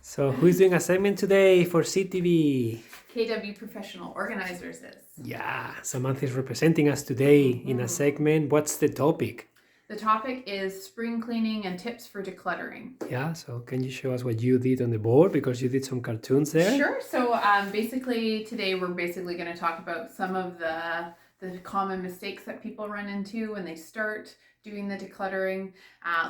So who's doing a segment today for CTV? KW Professional Organizers is. Yeah, Samantha is representing us today in a segment. What's the topic? The topic is spring cleaning and tips for decluttering. Yeah, so can you show us what you did on the board, because you did some cartoons there? Sure. So basically today we're going to talk about some of the common mistakes that people run into when they start doing the decluttering.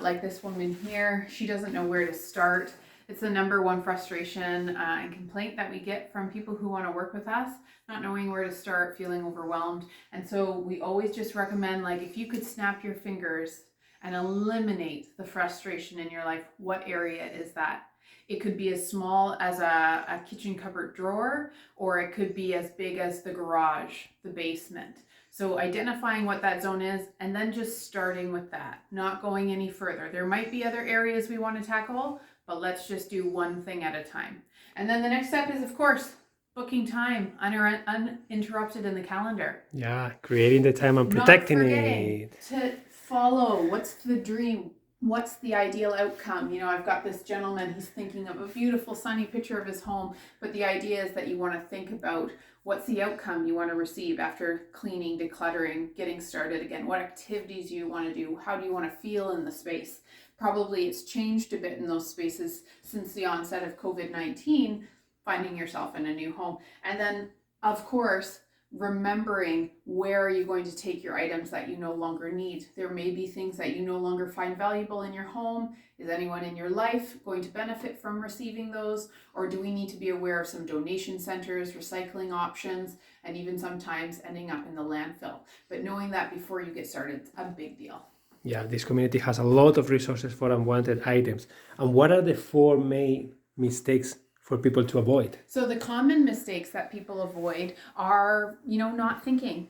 Like this woman here, she doesn't know where to start. It's the number one frustration and complaint that we get from people who want to work with us, not knowing where to start, feeling overwhelmed. And so we always just recommend, like, if you could snap your fingers and eliminate the frustration in your life, what area is that? It could be as small as a kitchen cupboard drawer, or it could be as big as the garage, the basement. So identifying what that zone is and then just starting with that, not going any further. There might be other areas we want to tackle, but let's just do one thing at a time. And then the next step is, of course, booking time uninterrupted in the calendar. Yeah, creating the time and protecting it. To follow what's the dream, what's the ideal outcome. I've got this gentleman, he's thinking of a beautiful sunny picture of his home, but the idea is that you want to think about what's the outcome you want to receive after cleaning, decluttering, getting started again. What activities do you want to do? How do you want to feel in the space? Probably it's changed a bit in those spaces since the onset of COVID-19, finding yourself in a new home. And then, of course, remembering where are you going to take your items that you no longer need. There may be things that you no longer find valuable in your home. Is anyone in your life going to benefit from receiving those? Or do we need to be aware of some donation centers, recycling options, and even sometimes ending up in the landfill? But knowing that before you get started, it's a big deal. Yeah, this community has a lot of resources for unwanted items. And what are the 4 main mistakes for people to avoid? So the common mistakes that people avoid are, not thinking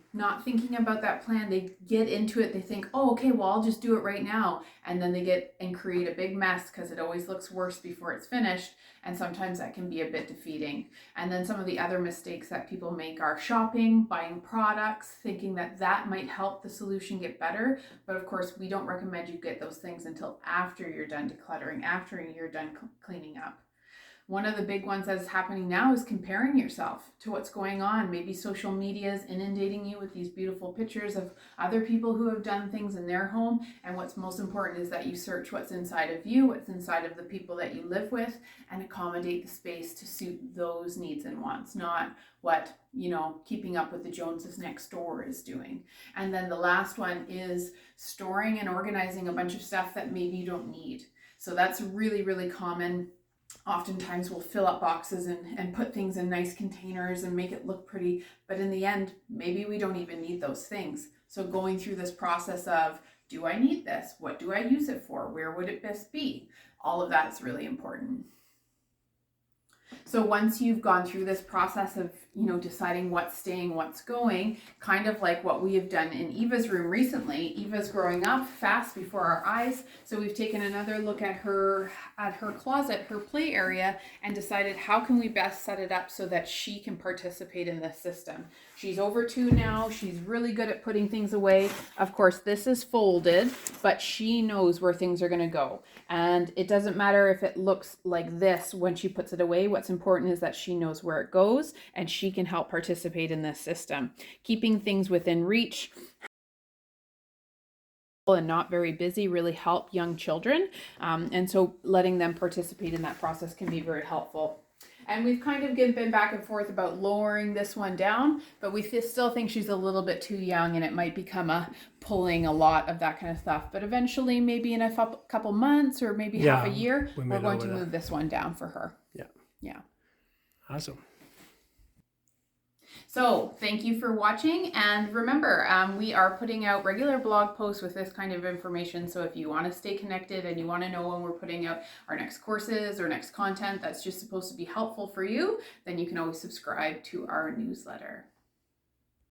about that plan. They get into it. They think, oh, okay, well, I'll just do it right now. And then they get and create a big mess because it always looks worse before it's finished. And sometimes that can be a bit defeating. And then some of the other mistakes that people make are shopping, buying products, thinking that that might help the solution get better. But of course, we don't recommend you get those things until after you're done decluttering, after you're done cleaning up. One of the big ones that's happening now is comparing yourself to what's going on. Maybe social media is inundating you with these beautiful pictures of other people who have done things in their home. And what's most important is that you search what's inside of you, what's inside of the people that you live with, and accommodate the space to suit those needs and wants, not what, keeping up with the Joneses next door is doing. And then the last one is storing and organizing a bunch of stuff that maybe you don't need. So that's really, really common. Oftentimes we'll fill up boxes and put things in nice containers and make it look pretty, but in the end, maybe we don't even need those things. So going through this process of, do I need this? What do I use it for? Where would it best be? All of that is really important. So once you've gone through this process of, deciding what's staying, what's going, kind of like what we have done in Eva's room recently. Eva's growing up fast before our eyes. So we've taken another look at her closet, her play area, and decided how can we best set it up so that she can participate in this system. She's over 2 now. She's really good at putting things away. Of course, this is folded, but she knows where things are going to go. And it doesn't matter if it looks like this when she puts it away. What's important is that she knows where it goes and she can help participate in this system. Keeping things within reach and not very busy really help young children. And so letting them participate in that process can be very helpful. And we've kind of been back and forth about lowering this one down, but we still think she's a little bit too young and it might become pulling a lot of that kind of stuff. But eventually, maybe in a couple months or maybe half a year, we're going to move this one down for her. Yeah. Awesome. So thank you for watching, and remember, we are putting out regular blog posts with this kind of information. So if you want to stay connected and you want to know when we're putting out our next courses or next content that's just supposed to be helpful for you, then you can always subscribe to our newsletter.